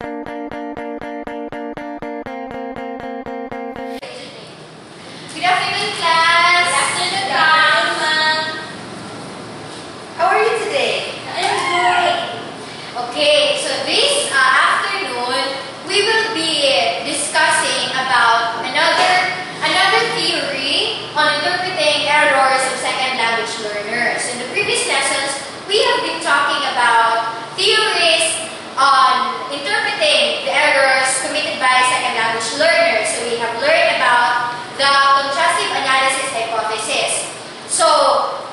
Good afternoon, class. Good afternoon, ma'am. How are you today? I'm good. Okay, so this afternoon, we will be discussing about another theory on interpreting errors of second language learners. In the previous lessons, we have been talking about theories on interpreting the errors committed by second language learners. So we have learned about the contrastive analysis hypothesis. So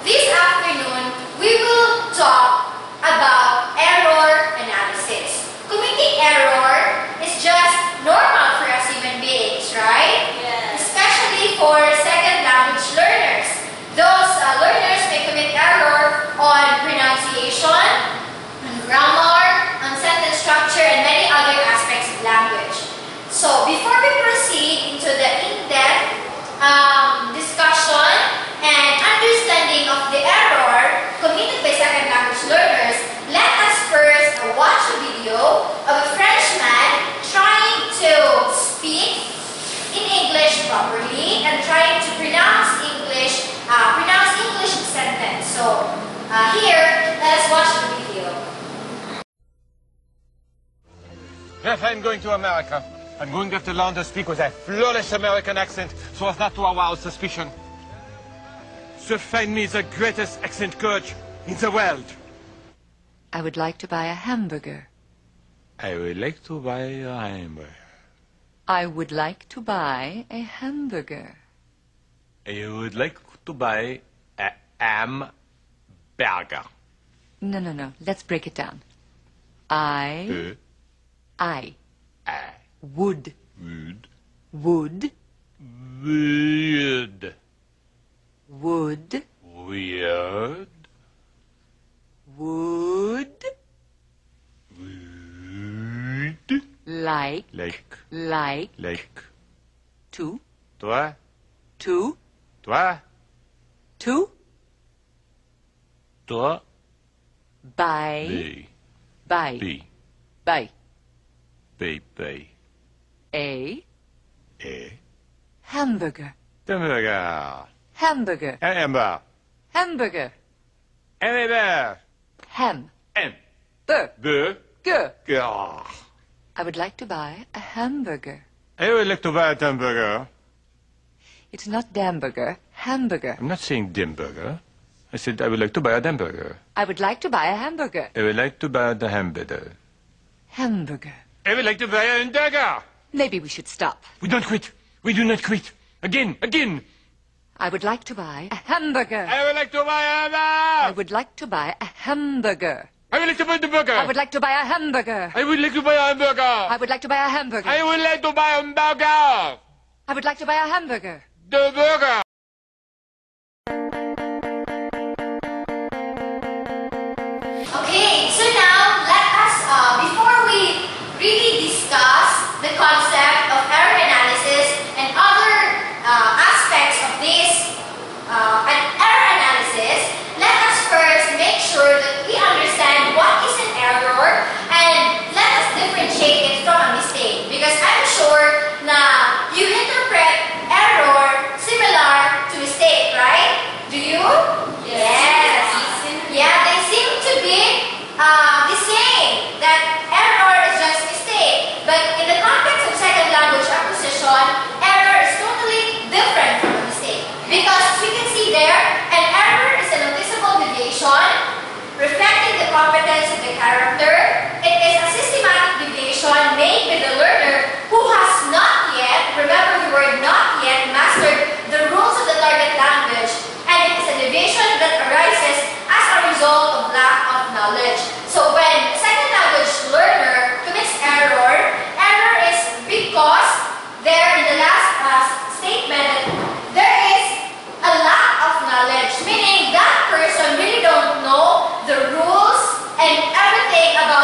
this afternoon, we will talk about error analysis. Committing error is just normal for us human beings, right? Yes. Especially for second language learners. Those learners may commit error on pronunciation, on grammar, on sentence structure, and many other aspects of language. So before we proceed into the in-depth discussion and understanding of the error committed by second language learners, let us first watch a video of a Frenchman trying to speak in English properly and trying to pronounce English sentence. So here, let us watch the video. If I'm going to America, I'm going to have to learn to speak with a flawless American accent so as not to arouse suspicion. So find me the greatest accent coach in the world. I would like to buy a hamburger. I would like to buy a hamburger. I would like to buy a hamburger. I would like to buy a hamburger. No. Let's break it down. I would Would would weird would weird would would like to toi to toi to toi buy B buy B buy B B a A hamburger hamburger hamburger hamburger hamburger hamburger ham M bur B ger. G. I would like to buy a hamburger. I would like to buy a hamburger. It's not damburger, hamburger. I'm not saying dimburger. I said I would like to buy a hamburger. I would like to buy a hamburger. I would like to buy the hamburger. Hamburger. I would like to buy a hamburger. Maybe we should stop. We don't quit. We do not quit. Again. I would like to buy a hamburger. I would like to buy a I hamburger. would like to buy a hamburger. I would like to buy the burger. I would like to buy a hamburger. I would like to buy a hamburger. I would like to buy a hamburger. I would like to buy a hamburger. I would like to buy a hamburger. The burger. Okay, so now let us, before we really discuss the concept of error analysis and other aspects of this error analysis, let us first make sure that we understand what is an error and let us differentiate it from a mistake. Because I'm sure na you interpret error similar to mistake, right? Do you? Yes. Yeah, they seem to be the same. That error is just mistake. But in the context of second language acquisition, error is totally different from a mistake. Because as we can see there, an error is a noticeable deviation reflecting the competence of the character. It is a systematic deviation made by the learner who has not yet, remember the word not yet, mastered the rules of the target language. And it is a deviation that arises as a result of lack of knowledge. So when a second language learner commits error, error is because there in the last statement there is a lack of knowledge, meaning that person really don't know the rules and everything about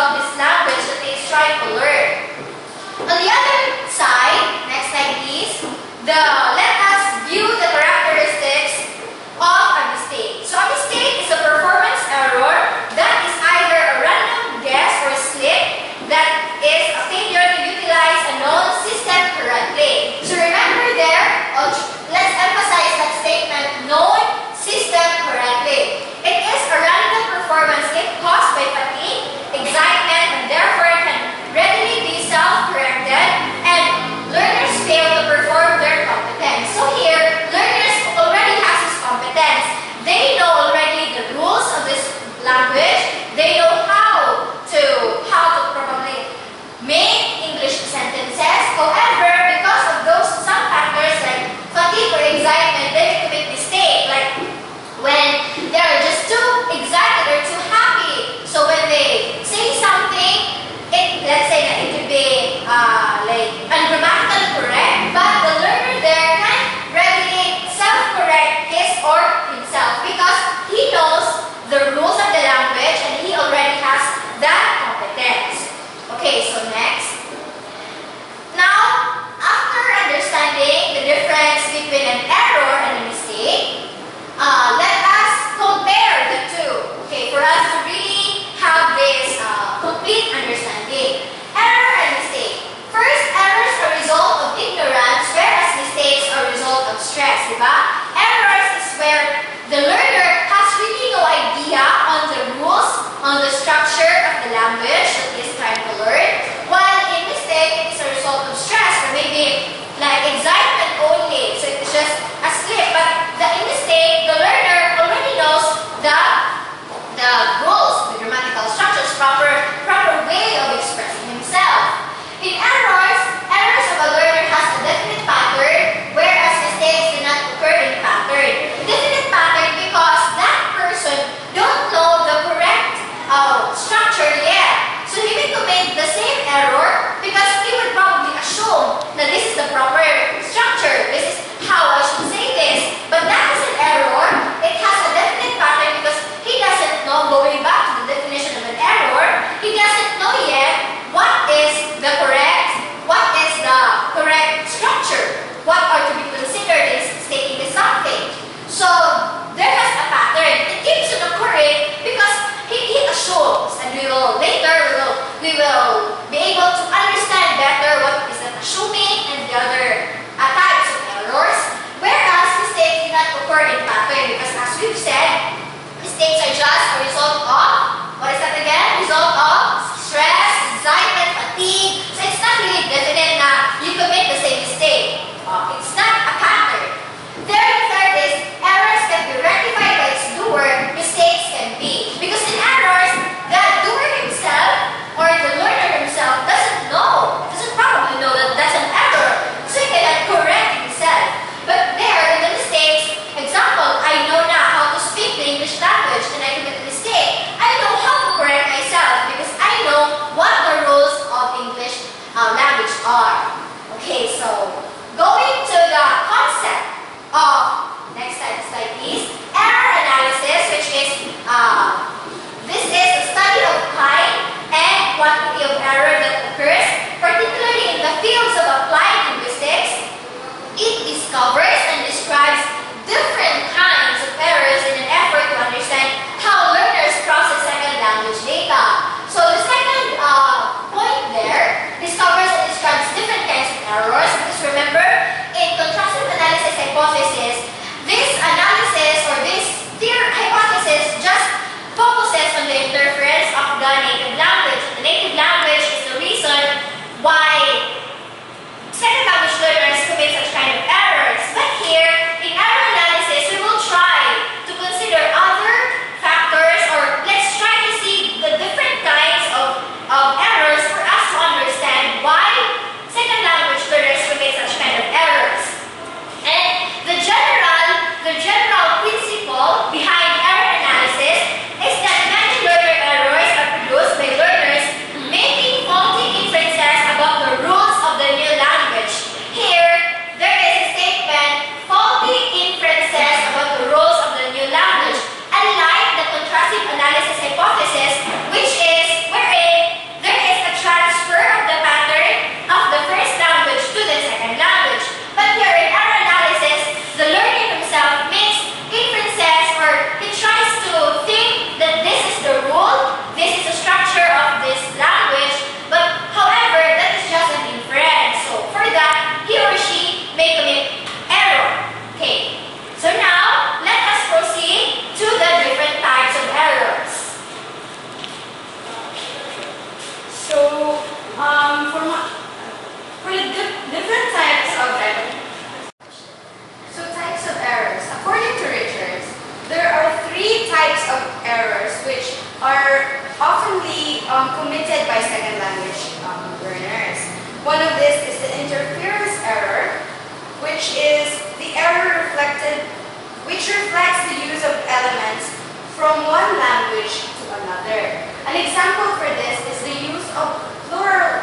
example for this is the use of plural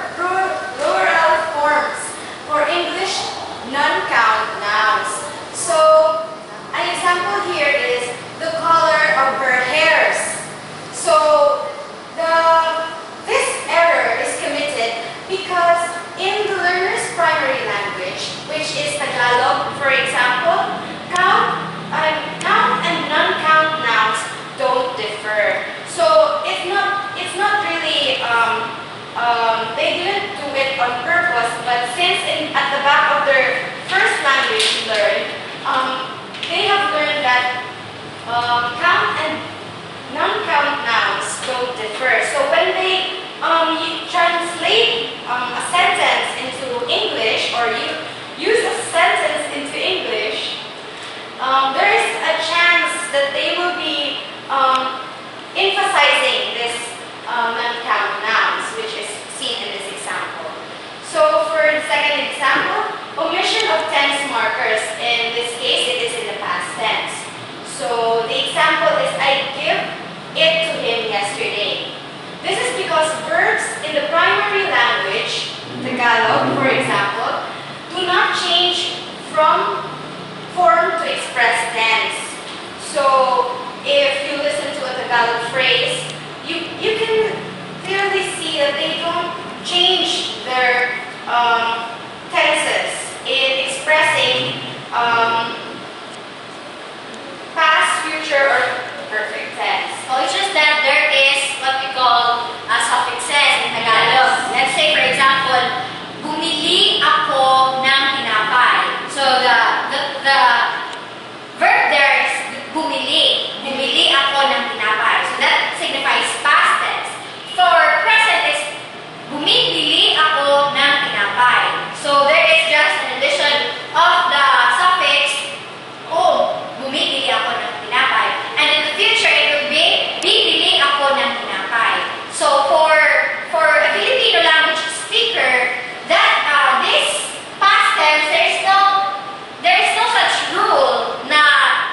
forms for English non-count nouns. So an example here is the color of her hairs. So this error is committed because in the learner's primary language, which is Tagalog, for example, count and non-count nouns don't differ. So it's not really they didn't do it on purpose, but since at the back of their first language learned, they have learned that count and non-count nouns don't differ. So when they translate a sentence into English, or you use a sentence into English, there is a chance that they will be emphasizing this non-count nouns, which is seen in this example. So for the second example, omission of tense markers. In this case, it is in the past tense. So the example is, I give it to him yesterday. This is because verbs in the primary language, Tagalog for example, do not change from form to express tense. So if you listen to a Tagalog phrase, you can clearly see that they don't change their tenses in expressing past, future, or perfect tense. Oh, it's just that there is what we call suffixes in Tagalog. Let's say, for example, bumili ako ng tinapay. So the verb there is bumili. Bumili ako ng tinapay. So that signifies past tense. For present is bumibili ako ng tinapay. So there is just an addition of the suffix o, bumibili ako ng tinapay. And in the future, it will be bibili ako ng tinapay. So for a Filipino language speaker, that this past tense, there is no such rule na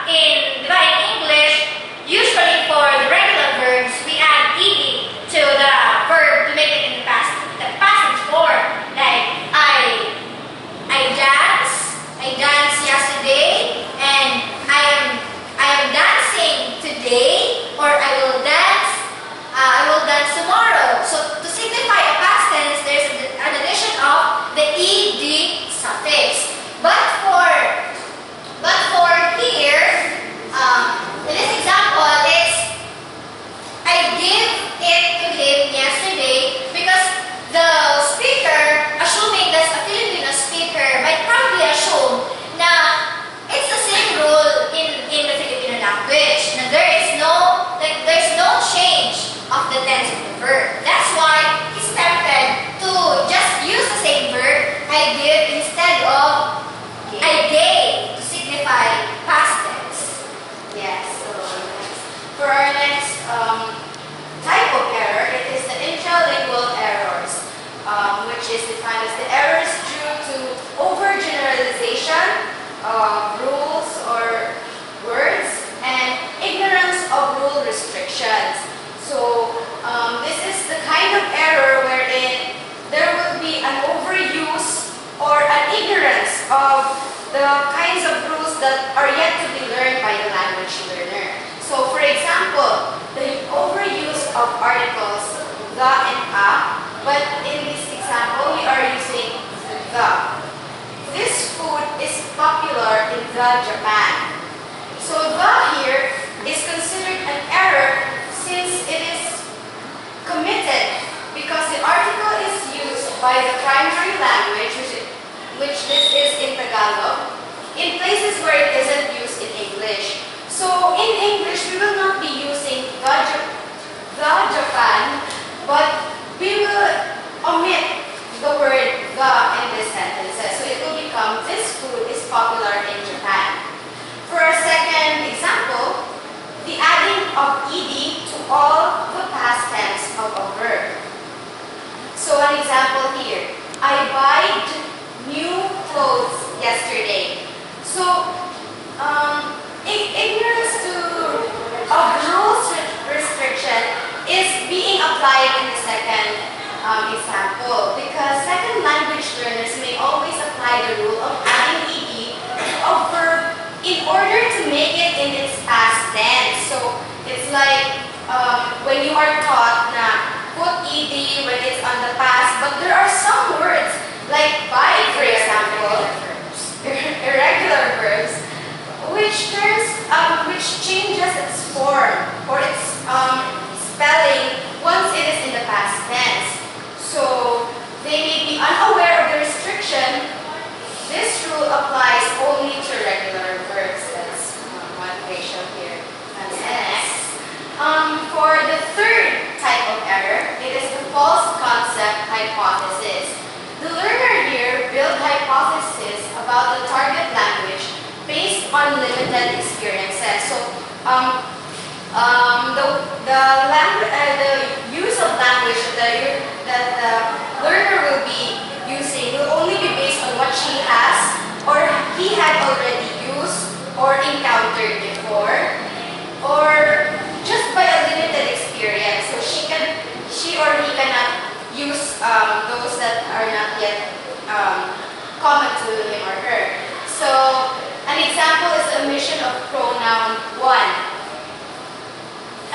in English, usually for the regular verbs, we add ed to the verb to make it in the past tense form. Like I danced yesterday, and I am dancing today, or I will dance tomorrow. So to signify a past tense, there's an addition of the ed suffix. But for here, in this example, it's I give it to him yesterday, because the speaker, assuming that's a Filipino speaker, might probably assume na it's the same rule in the Filipino language. Na there's no change of the tense of the verb. That's why he's tempted to just use the same verb, I give, instead of I gave, to signify past tense. Yes, so for our next type of error, it is the intralingual errors, which is defined as the errors due to overgeneralization of rules or words and ignorance of rule restrictions. So this is the kind of error wherein there will be an overuse or an ignorance of the kinds of rules that are yet to be learned by the language learner. So for example, the overuse of articles the and a, but in this example we are using the. This food is popular in Japan. So the here is considered an error since it is committed because the article is used by the primary language, which this is in Tagalog, in places where it isn't used in English. So in English, we will not be using the Japan, but we will omit the word the in this sentences. So it will become, this food is popular in Japan. For our second example, the adding of ed to all the past tense of a verb. So an example here, I bought new clothes yesterday. So ignorance of rules restriction is being applied learners may always apply the rule of adding ed to a verb in order to make it in its past tense. So it's like when you are taught na put ed when it's on the past, but there are some words like buy, for example, irregular verbs, which changes its form or its spelling once it is in the past tense. So they may be unaware of the restriction. This rule applies only to regular verbs. That's one ratio here. And next, for the third type of error, it is the false concept hypothesis. The learner here built hypotheses about the target language based on limited experiences. So, the use of language that the learner will be using will only be based on what she has or he had already used or encountered before, or just by a limited experience. So she or he cannot use those that are not yet common to him or her. So an example is the omission of pronoun one.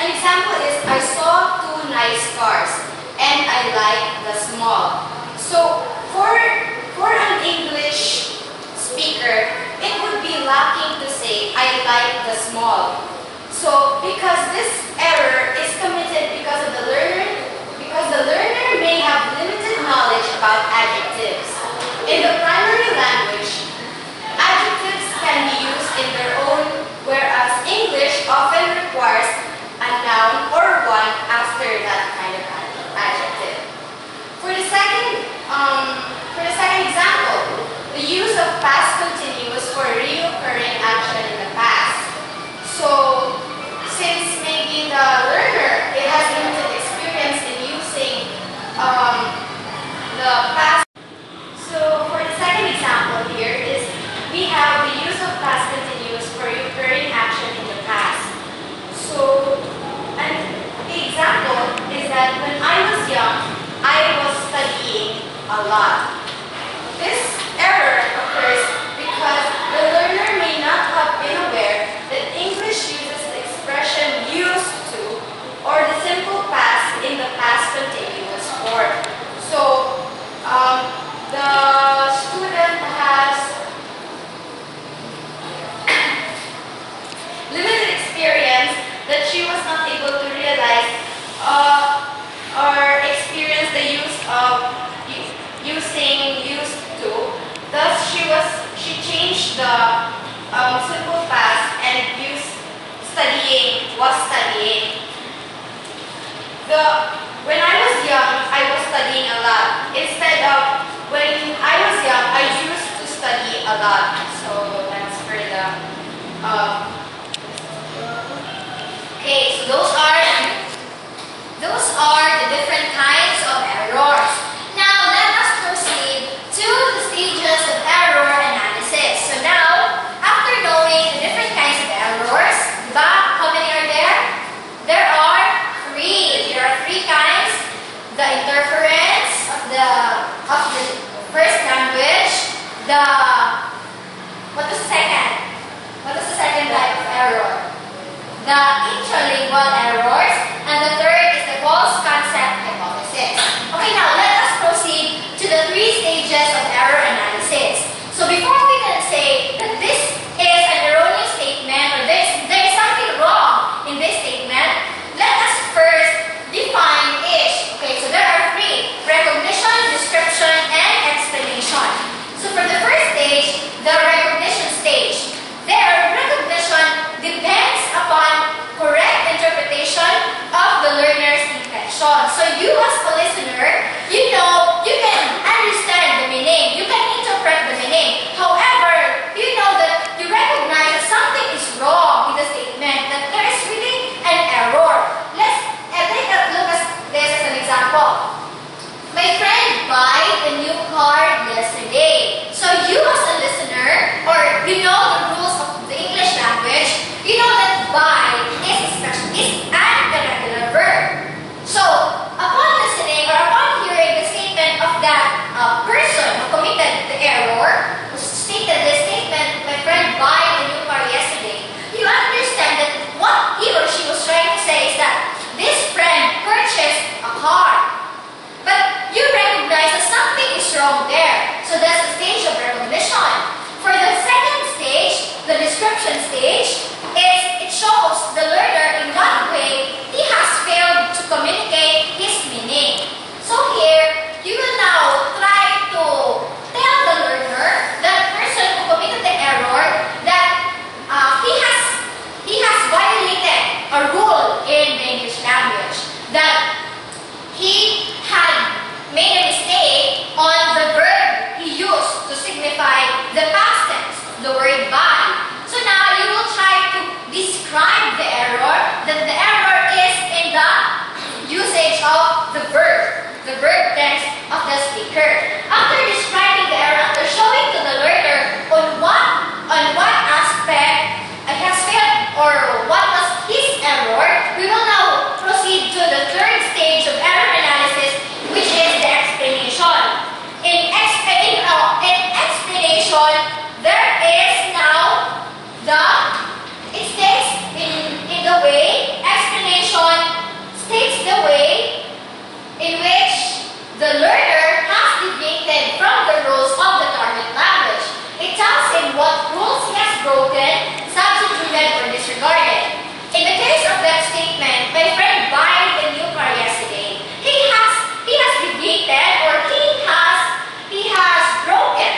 An example is, I saw two nice cars and I like the small. So for an English speaker, it would be lacking to say, I like the small. So because this error is committed because the learner may have limited knowledge about adjectives. In the primary language, adjectives can be used in their own, whereas English often requires a noun or one after that kind of adjective. For the second example, the use of past continuous for reoccurring action in the past. So since maybe the learner has limited experience in using the past. So for the second example here is we have the use of past continuous for recurring action in the past. So, and the example is that when I was young, I was studying a lot. This error occurs because the learner may not have been aware that English uses the expression used to or the simple past in the past continuous form. So, the student has limited experience that she was not able to realize or experience the use of using used to. Thus, she changed the simple past and used studying was studying. When I was young, I was studying a lot. Instead of when I was young, I used to study a lot. So that's for the okay, so those are the different kinds of errors. Now let us proceed to the stages of error analysis. So now, after knowing the different kinds of errors, how many are there? There are three. There are three kinds. The interference of the first language. What was the second type of error? The intralingual errors, and the third is the false concept hypothesis. Okay, now let us proceed to the three stages of error analysis. So before we can say that this is an erroneous statement or there is something wrong in this statement, let us first define each. Okay, so there are three: recognition, description, and explanation. So for the first stage, the recognition stage, there recognition depends upon correct interpretation of the learner's intention. So you as a listener, you know, you can understand the meaning, you can interpret the meaning. However, you know that you recognize that something is wrong in the statement, that there is really an error. Let's take a look at this as an example. My friend bought a new car yesterday. So you as a listener, or you know the rules of the English language, you know that buy is an irregular verb. So states the way in which the learner has deviated from the rules of the target language. It tells him what rules he has broken, substituted, or disregarded. In the case of that statement, my friend buying the new car yesterday, he has deviated, or he has broken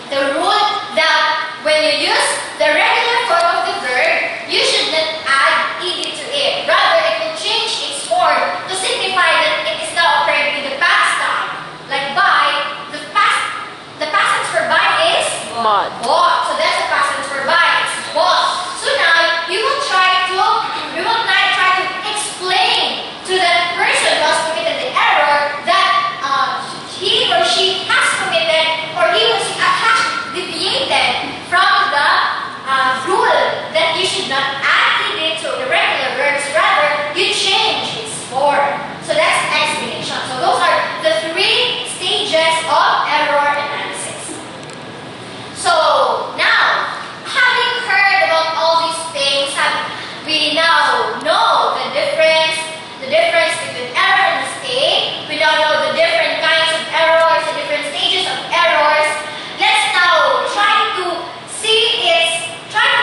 the rule that when you use the regular form of the verb, you should not add ed to it. Rather, it will change its form to signify that it is now occurring in the past time. Like buy, the past tense for buy is bought. So that's the past tense for buy. It's bought. So now we will try to explain to that person who has committed the error that he or she has committed, or he or she has deviated from the rule that you should not add it to the regular verbs. Rather, you change its form. So that's the explanation. So those are the 3 stages of error analysis. So now, having heard about all these things, we now know the difference between error and mistake. We now know the different kinds of errors, the different stages of errors. Let's now try to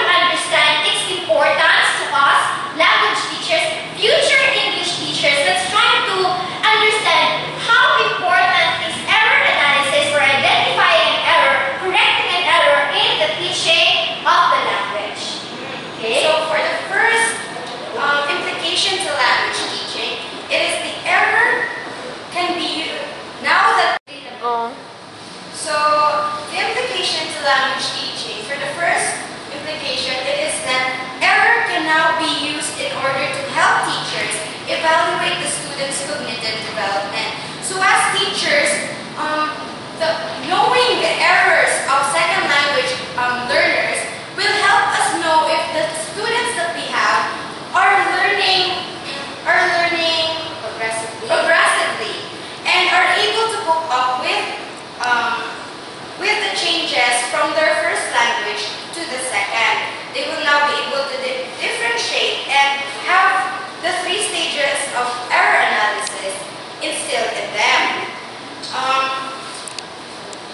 understand its importance to us, language teachers, future English teachers. Let's try to understand how important is error analysis for identifying an error, correcting an error in the teaching of the language. Okay? So for the first implication to language teaching, it is the error can be now that. So the implication to language teaching, for the first implication, it is that error can now be used in order to help teachers evaluate the students' cognitive development. So as teachers, knowing the errors of second language learners will help us know if the students that we have are learning progressively and are able to cope up with the changes from their first language to the second. They will now be able to differentiate and have the 3 stages of error analysis instilled in them.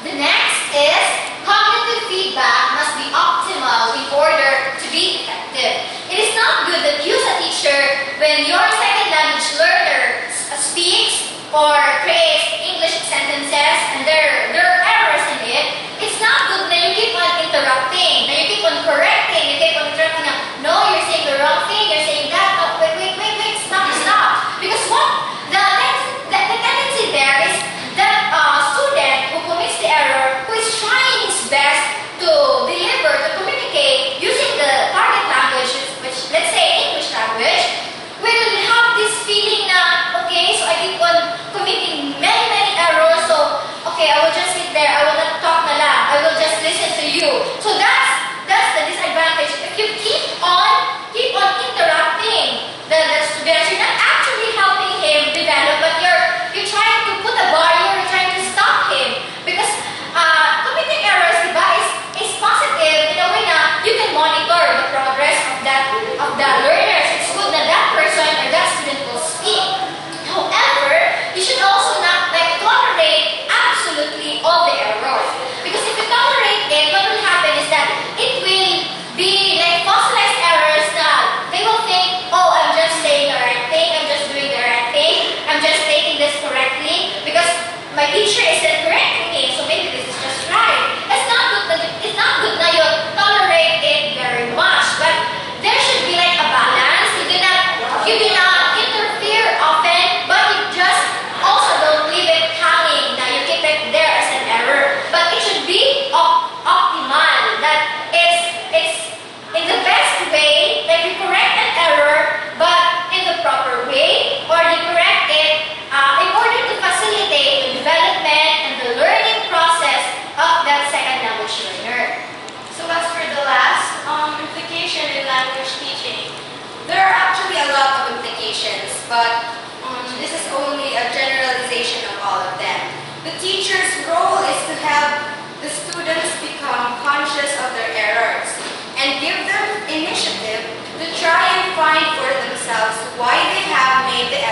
The next is cognitive feedback must be optimal in order to be effective. It is not good that you as a teacher, when your second language learner speaks or creates English sentences and there are errors in it, it's not good that you keep on interrupting, that you keep on correcting, you keep on interrupting. No, you're saying the wrong thing, you're saying that. No, wait, stop. Because the tendency there is that student who commits the error, who is trying his best to deliver, to communicate using the target language, which let's say English language, will have this feeling na, okay, so I keep on committing many errors, so okay, I will just sit there, I will not talk na lang, I will just listen to you. So that's the disadvantage. If you keep on interrupting the students, you're not actually helping him develop, but you're trying to put a barrier, you're trying to stop him. Because committing errors, diba, is positive in a way na you can monitor the progress of the learners. It's good na that person or that student will speak. However, you should also not tolerate absolutely all the errors. Because if you tolerate it, what will happen is that it will be like fossilized errors that they will think, oh, I'm just saying the right thing, I'm just doing the right thing, I'm just taking this correctly because my teacher isn't correcting me, so maybe this is just right. It's not good na you tolerate it very much, but there should be like a balance. You do not interfere often, but you just also don't leave it hanging. Now you keep it there as an error, but it should be optimal. That it's in the best way that you correct an error, but in the proper way, or you correct it in order to facilitate the development and the learning process of that second language learner. So as for the last implication in language teaching, there are actually a lot of implications, but this is only a generalization of all of them. The teacher's role is to help the students become conscious of their errors and give them initiative to try and find for themselves why they have made the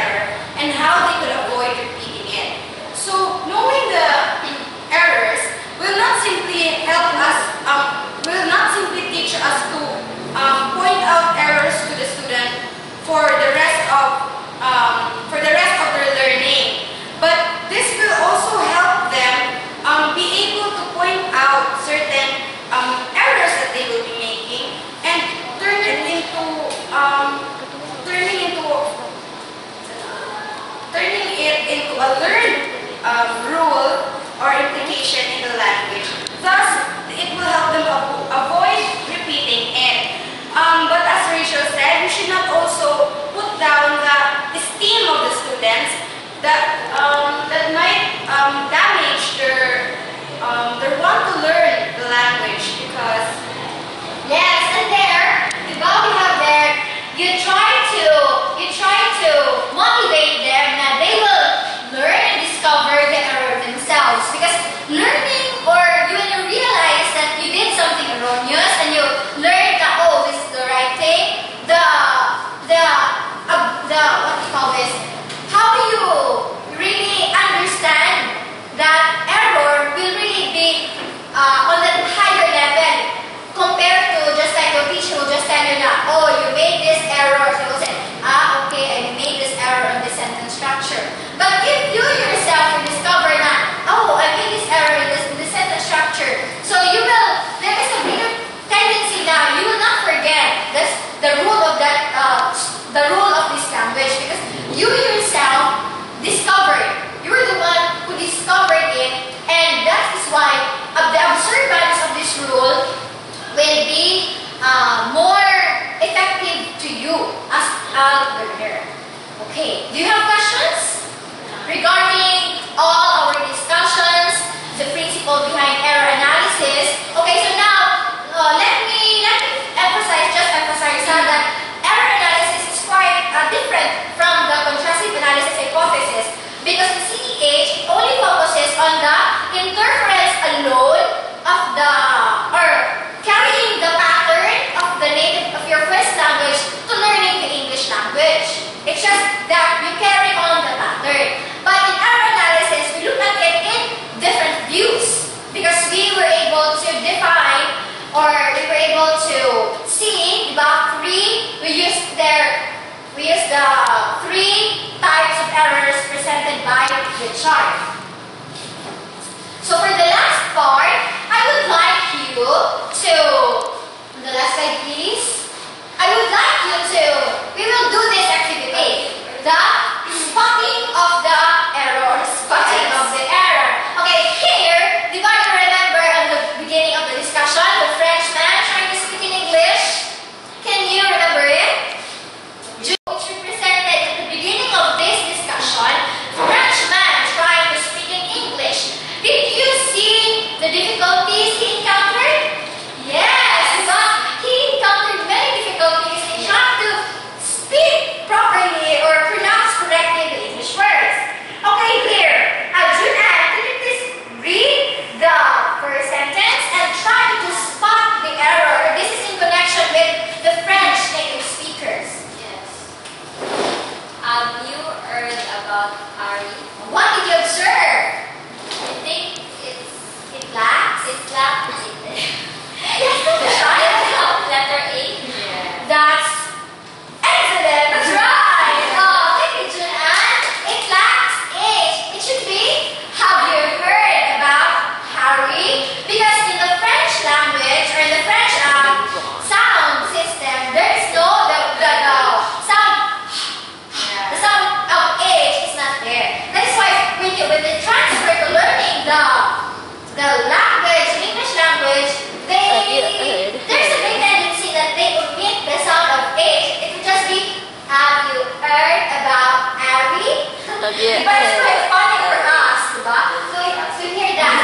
the language, English language, there's a great tendency that they omit the sound of H. It would just be, have you heard about Ari? But it's quite funny for us, diba? So hear that.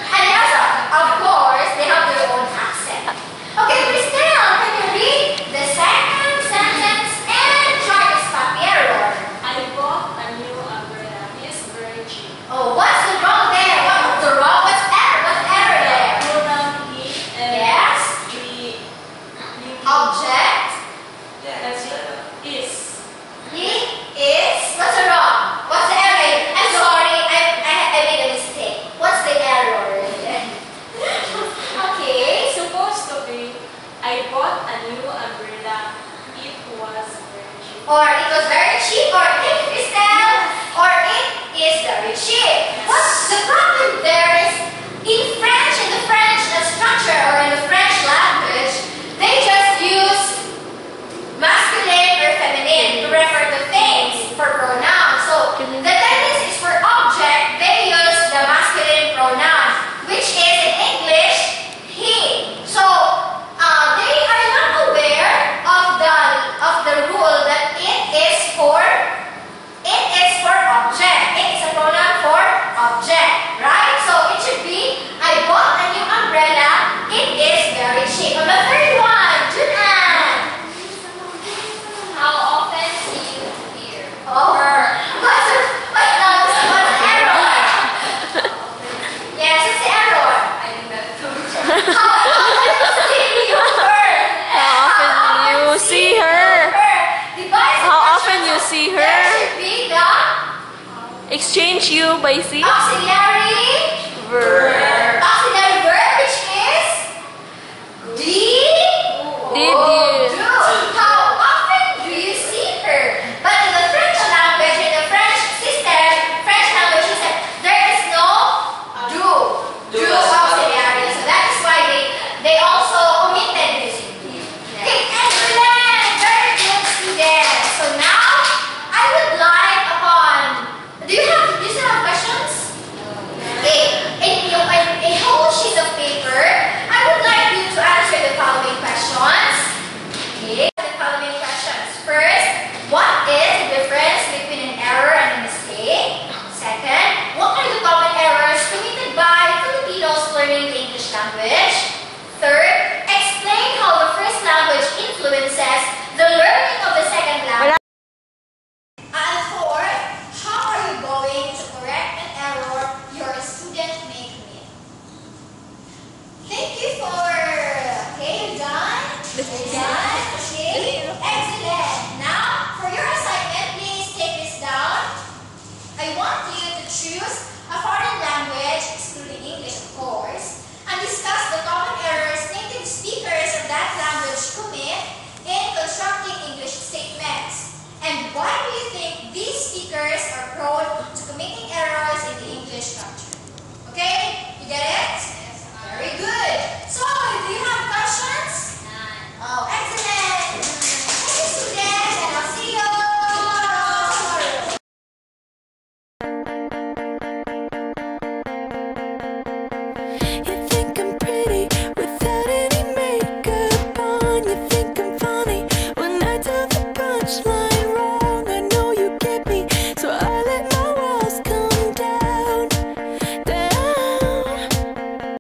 And also, of course, they have their own accent. Okay, Cristel, can you read the second sentence and try to spot the error? I bought a new umbrella. It's very cheap. Oh, what's the wrong there? What's the wrong? What's error there? Pronoun he and Yes. the Object. that's it. Is. He is. What's the wrong? What's the error? I'm sorry, I made a mistake. What's the error? Okay. It's supposed to be I bought a new umbrella. It was very cheap. Or it was very cheap, or it is or it is very cheap. What's the problem there is in the French structure or in the French language, they just use masculine or feminine to refer to things for pronouns. So the tendency is for object, they use the masculine pronoun, which is in English, he. So they are not aware of the rule that it is for object. It is a pronoun for object, right? So it should be, I bought a new umbrella. It is very cheap. And the third one, Junan. How often do you hear? Oh, what's the error? Yes, it's the error. I think that's too How often see you her? How often you see her? How often you see her? There should be the Exchange you by C. auxiliary Verb.